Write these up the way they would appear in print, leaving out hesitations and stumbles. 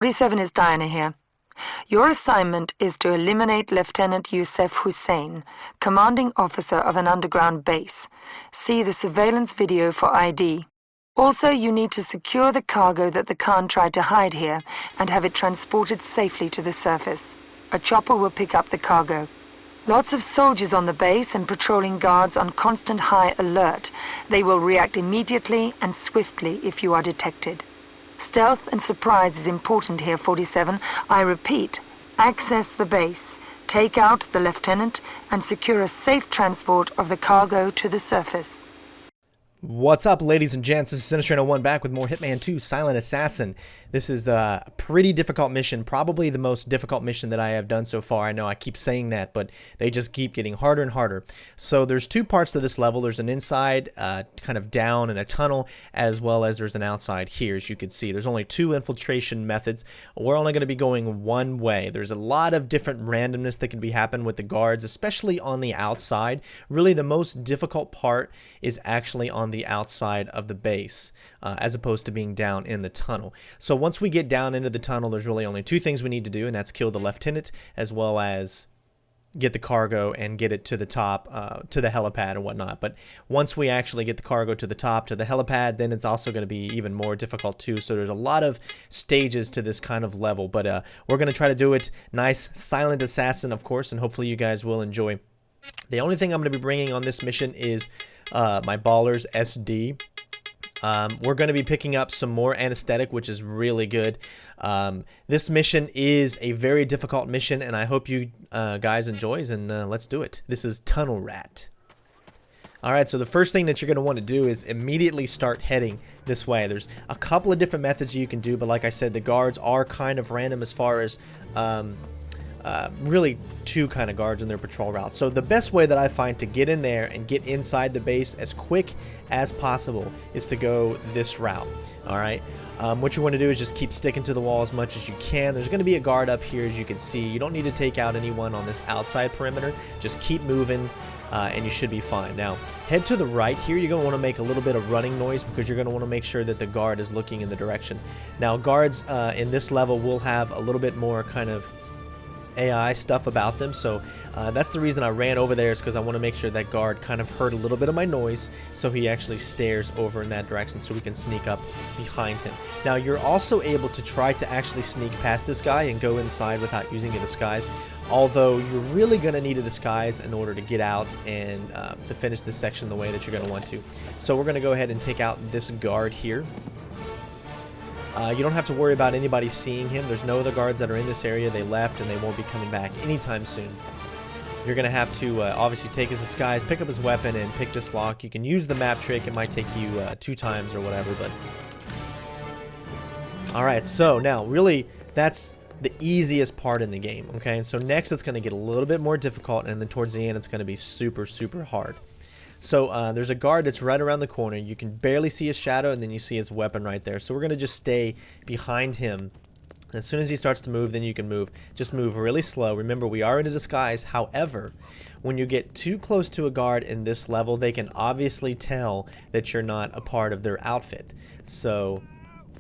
47 is Diana here. Your assignment is to eliminate Lieutenant Youssef Hussein, commanding officer of an underground base. See the surveillance video for ID. Also, you need to secure the cargo that the Khan tried to hide here and have it transported safely to the surface. A chopper will pick up the cargo. Lots of soldiers on the base and patrolling guards on constant high alert. They will react immediately and swiftly if you are detected. Stealth and surprise is important here, 47. I repeat, access the base, take out the lieutenant, and secure a safe transport of the cargo to the surface. What's up, ladies and gents? This is Sinister1 back with more Hitman 2 Silent Assassin. This is a pretty difficult mission, probably the most difficult mission that I have done so far. I know I keep saying that, but they just keep getting harder and harder. So there's two parts to this level. There's an inside, kind of down in a tunnel, as well as there's an outside here, as you can see. There's only two infiltration methods. We're only going to be going one way. There's a lot of different randomness that can be happening with the guards, especially on the outside. Really, the most difficult part is actually on the outside of the base, as opposed to being down in the tunnel. So once we get down into the tunnel, there's really only two things we need to do, and that's kill the lieutenant, as well as get the cargo and get it to the top, to the helipad and whatnot. But once we actually get the cargo to the top, to the helipad, then it's also going to be even more difficult too. So there's a lot of stages to this kind of level, but we're going to try to do it nice, silent assassin, of course, and hopefully you guys will enjoy. The only thing I'm going to be bringing on this mission is my Ballers SD. We're going to be picking up some more anesthetic, which is really good. This mission is a very difficult mission, and I hope you guys enjoys, and let's do it. This is Tunnel Rat. Alright, so the first thing that you're going to want to do is immediately start heading this way. There's a couple of different methods you can do, but like I said, the guards are kind of random as far as really two kind of guards in their patrol route. So the best way that I find to get in there and get inside the base as quick as possible is to go this route. Alright, what you want to do is just keep sticking to the wall as much as you can. There's going to be a guard up here, as you can see. You don't need to take out anyone on this outside perimeter. Just keep moving and you should be fine. Now head to the right here. You're going to want to make a little bit of running noise because you're going to want to make sure that the guard is looking in the direction. Now guards in this level will have a little bit more kind of AI stuff about them, so that's the reason I ran over there, is because I want to make sure that guard kind of heard a little bit of my noise, so he actually stares over in that direction so we can sneak up behind him. Now you're also able to try to actually sneak past this guy and go inside without using a disguise, although you're really going to need a disguise in order to get out and to finish this section the way that you're going to want to. So we're going to go ahead and take out this guard here. You don't have to worry about anybody seeing him. There's no other guards that are in this area. They left and they won't be coming back anytime soon. You're going to have to obviously take his disguise, pick up his weapon, and pick this lock. You can use the map trick. It might take you 2 times or whatever, but... Alright, so now really that's the easiest part in the game, okay? So next it's going to get a little bit more difficult, and then towards the end it's going to be super, super hard. So there's a guard that's right around the corner. You can barely see his shadow, and then you see his weapon right there. So we're going to just stay behind him. As soon as he starts to move, then you can move. Just move really slow. Remember, we are in a disguise. However, when you get too close to a guard in this level, they can obviously tell that you're not a part of their outfit. So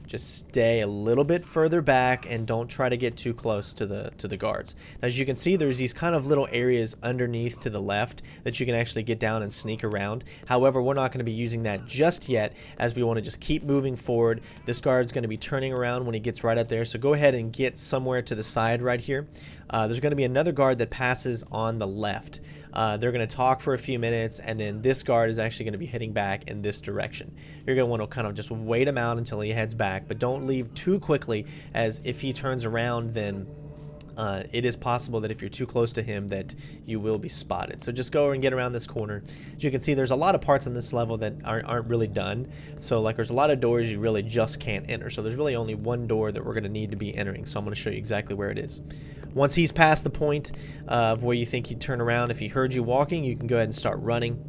just stay a little bit further back and don't try to get too close to the guards. Now, as you can see, there's these kind of little areas underneath to the left that you can actually get down and sneak around. However, we're not going to be using that just yet, as we want to just keep moving forward. This guard's going to be turning around when he gets right up there, so go ahead and get somewhere to the side right here. There's going to be another guard that passes on the left. They're going to talk for a few minutes, and then this guard is actually going to be heading back in this direction. You're going to want to kind of just wait him out until he heads back, but don't leave too quickly, as if he turns around, then it is possible that if you're too close to him that you will be spotted. So just go and get around this corner. As you can see, there's a lot of parts on this level that aren't really done. So like there's a lot of doors you really just can't enter. So there's really only one door that we're going to need to be entering. So I'm going to show you exactly where it is. Once he's past the point of where you think he'd turn around, if he heard you walking, you can go ahead and start running.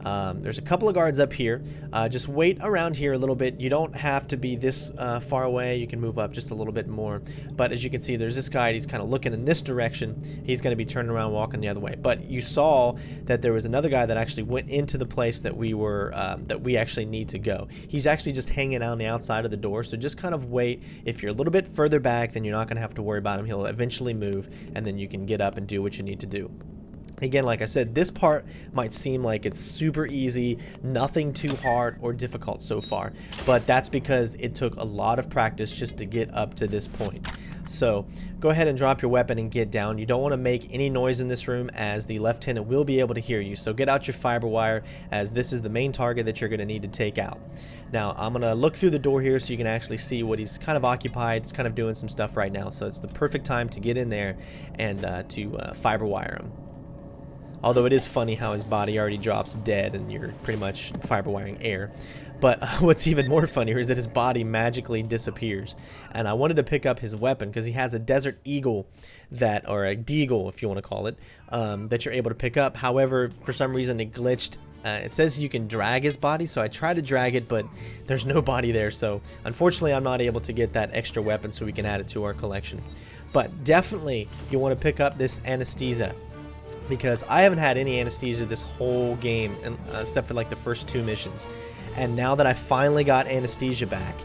There's a couple of guards up here. Just wait around here a little bit. You don't have to be this far away. You can move up just a little bit more. But as you can see, there's this guy. He's kind of looking in this direction. He's going to be turning around, walking the other way. But you saw that there was another guy that actually went into the place that we actually need to go. He's actually just hanging out on the outside of the door. So just kind of wait. If you're a little bit further back, then you're not going to have to worry about him. He'll eventually move, and then you can get up and do what you need to do. Again, like I said, this part might seem like it's super easy, nothing too hard or difficult so far, but that's because it took a lot of practice just to get up to this point. So go ahead and drop your weapon and get down. You don't want to make any noise in this room, as the lieutenant will be able to hear you. So get out your fiber wire, as this is the main target that you're going to need to take out. Now I'm going to look through the door here so you can actually see what he's kind of occupied. He's kind of doing some stuff right now, so it's the perfect time to get in there and to fiber wire him. Although it is funny how his body already drops dead and you're pretty much fiber wiring air. But what's even more funnier is that his body magically disappears. And I wanted to pick up his weapon because he has a Desert Eagle or a Deagle if you want to call it, that you're able to pick up. However, for some reason it glitched. It says you can drag his body, so I tried to drag it, but there's no body there. So unfortunately I'm not able to get that extra weapon so we can add it to our collection. But definitely you want to pick up this anesthesia, because I haven't had any anesthesia this whole game, except for like the first 2 missions. And now that I finally got anesthesia back,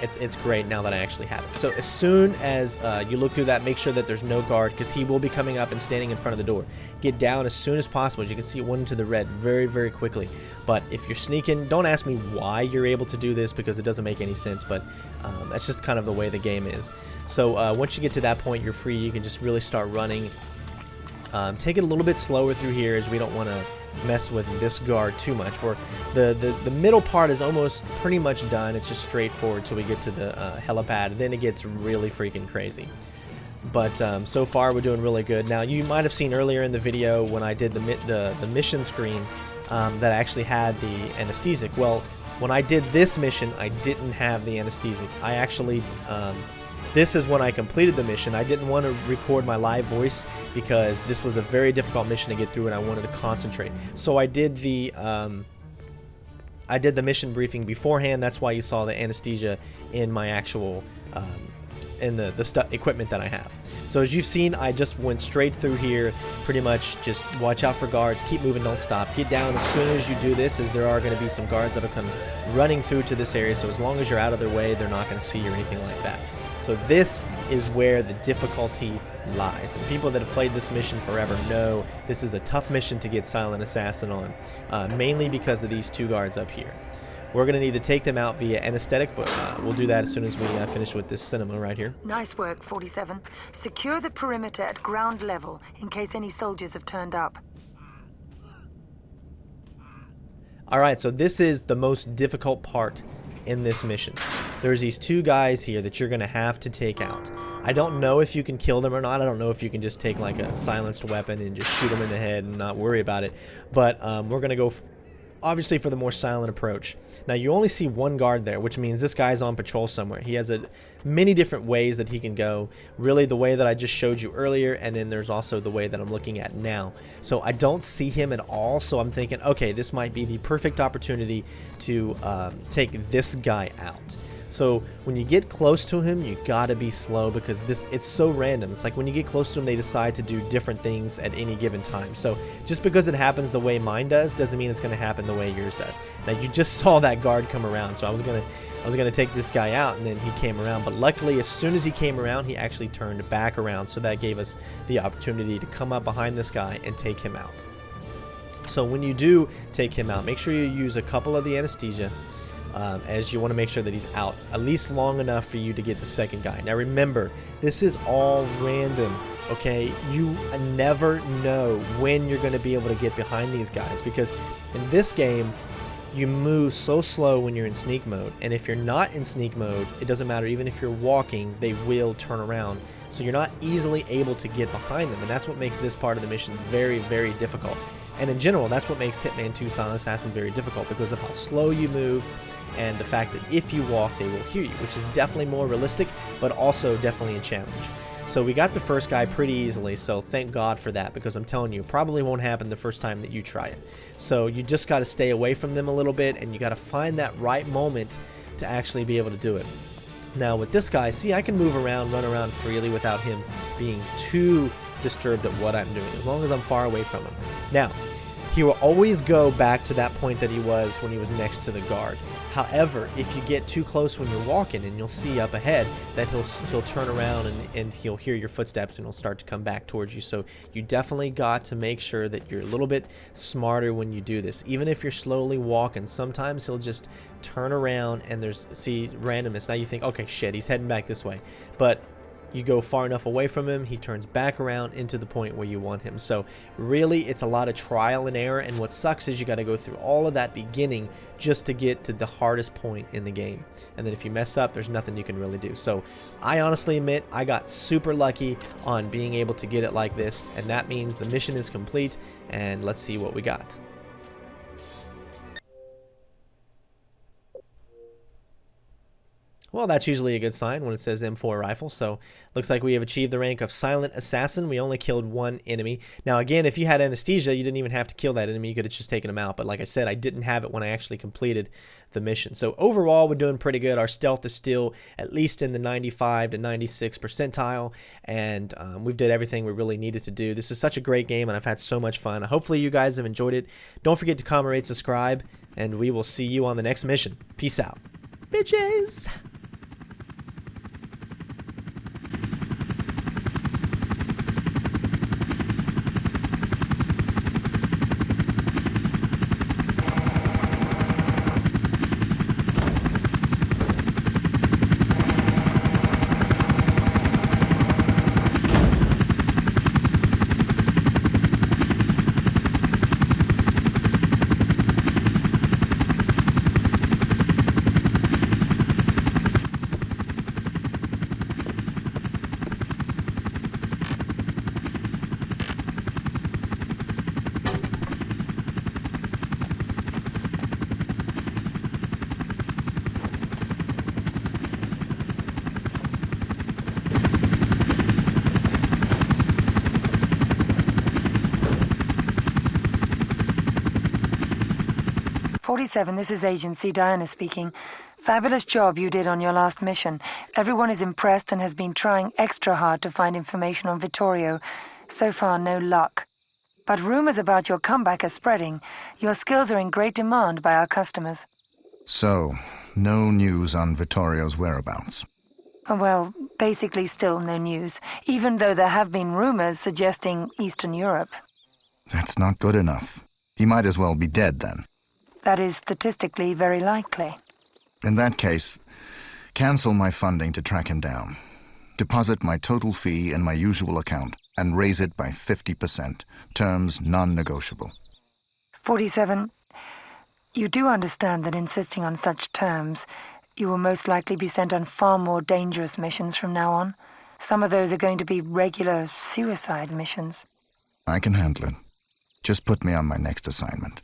it's great now that I actually have it. So as soon as you look through that, make sure that there's no guard, because he will be coming up and standing in front of the door. Get down as soon as possible. As you can see, it went into the red very, very quickly. But if you're sneaking, don't ask me why you're able to do this, because it doesn't make any sense, but that's just kind of the way the game is. So once you get to that point, you're free. You can just really start running. Take it a little bit slower through here, as we don't want to mess with this guard too much. Where the middle part is almost pretty much done. It's just straightforward till we get to the helipad. Then it gets really freaking crazy. But so far we're doing really good. Now you might have seen earlier in the video when I did the mission screen that I actually had the anesthetic. Well, when I did this mission, I didn't have the anesthetic. I actually this is when I completed the mission. I didn't want to record my live voice because this was a very difficult mission to get through and I wanted to concentrate. So I did the mission briefing beforehand. That's why you saw the anesthesia in my actual in the equipment that I have. So as you've seen, I just went straight through here. Pretty much just watch out for guards, keep moving, don't stop. Get down as soon as you do this, as there are going to be some guards that will come running through to this area. So as long as you're out of their way, they're not going to see you or anything like that. So this is where the difficulty lies. And people that have played this mission forever know this is a tough mission to get Silent Assassin on, mainly because of these 2 guards up here. We're going to need to take them out via anesthetic, but we'll do that as soon as we finish with this cinema right here. Nice work, 47. Secure the perimeter at ground level in case any soldiers have turned up. Alright, so this is the most difficult part in this mission. There's these 2 guys here that you're going to have to take out. I don't know if you can kill them or not. I don't know if you can just take like a silenced weapon and just shoot them in the head and not worry about it. But we're going to go obviously for the more silent approach. Now you only see 1 guard there, which means this guy's on patrol somewhere. He has many different ways that he can go. Really the way that I just showed you earlier, and then there's also the way that I'm looking at now. So I don't see him at all, so I'm thinking, okay, this might be the perfect opportunity to take this guy out. So when you get close to him, you gotta be slow, because it's so random. It's like when you get close to him, they decide to do different things at any given time. So just because it happens the way mine does doesn't mean it's gonna happen the way yours does. Now you just saw that guard come around, so I was gonna take this guy out, and then he came around. But luckily, as soon as he came around, he actually turned back around, so that gave us the opportunity to come up behind this guy and take him out. So when you do take him out, make sure you use a couple of the anesthesia. As you want to make sure that he's out at least long enough for you to get the second guy. Now remember, this is all random, okay? You never know when you're going to be able to get behind these guys, because in this game you move so slow when you're in sneak mode, and if you're not in sneak mode, it doesn't matter. Even if you're walking, they will turn around, so you're not easily able to get behind them, and that's what makes this part of the mission very, very difficult. And in general, that's what makes Hitman 2 Silent Assassin very difficult, because of how slow you move and the fact that if you walk, they will hear you, which is definitely more realistic, but also definitely a challenge. So we got the first guy pretty easily, so thank God for that, because I'm telling you, it probably won't happen the first time that you try it. So you just got to stay away from them a little bit, and you got to find that right moment to actually be able to do it. Now with this guy, see, I can move around, run around freely without him being too disturbed at what I'm doing, as long as I'm far away from him. Now, he will always go back to that point that he was when he was next to the guard. However, if you get too close when you're walking, and you'll see up ahead that he'll turn around and he'll hear your footsteps and he'll start to come back towards you. So you definitely got to make sure that you're a little bit smarter when you do this. Even if you're slowly walking, sometimes he'll just turn around and see randomness. Now you think, okay, shit, he's heading back this way. But you go far enough away from him, he turns back around into the point where you want him. So really, it's a lot of trial and error, and what sucks is you got to go through all of that beginning just to get to the hardest point in the game. And then if you mess up, there's nothing you can really do. So I honestly admit I got super lucky on being able to get it like this, and that means the mission is complete, and let's see what we got. Well, that's usually a good sign when it says M4 rifle, so looks like we have achieved the rank of Silent Assassin. We only killed one enemy. Now again, if you had anesthesia, you didn't even have to kill that enemy, you could have just taken him out, but like I said, I didn't have it when I actually completed the mission. So overall, we're doing pretty good. Our stealth is still at least in the 95 to 96 percentile, and we've did everything we really needed to do. This is such a great game, and I've had so much fun. Hopefully you guys have enjoyed it. Don't forget to comment, rate, subscribe, and we will see you on the next mission. Peace out, bitches! This is Agency Diana speaking. Fabulous job you did on your last mission. Everyone is impressed and has been trying extra hard to find information on Vittorio. So far, no luck. But rumors about your comeback are spreading. Your skills are in great demand by our customers. So, no news on Vittorio's whereabouts? Well, basically still no news, even though there have been rumors suggesting Eastern Europe. That's not good enough. He might as well be dead then. That is statistically very likely. In that case, cancel my funding to track him down. Deposit my total fee in my usual account and raise it by 50%. Terms non-negotiable. 47. You do understand that insisting on such terms, you will most likely be sent on far more dangerous missions from now on. Some of those are going to be regular suicide missions. I can handle it. Just put me on my next assignment.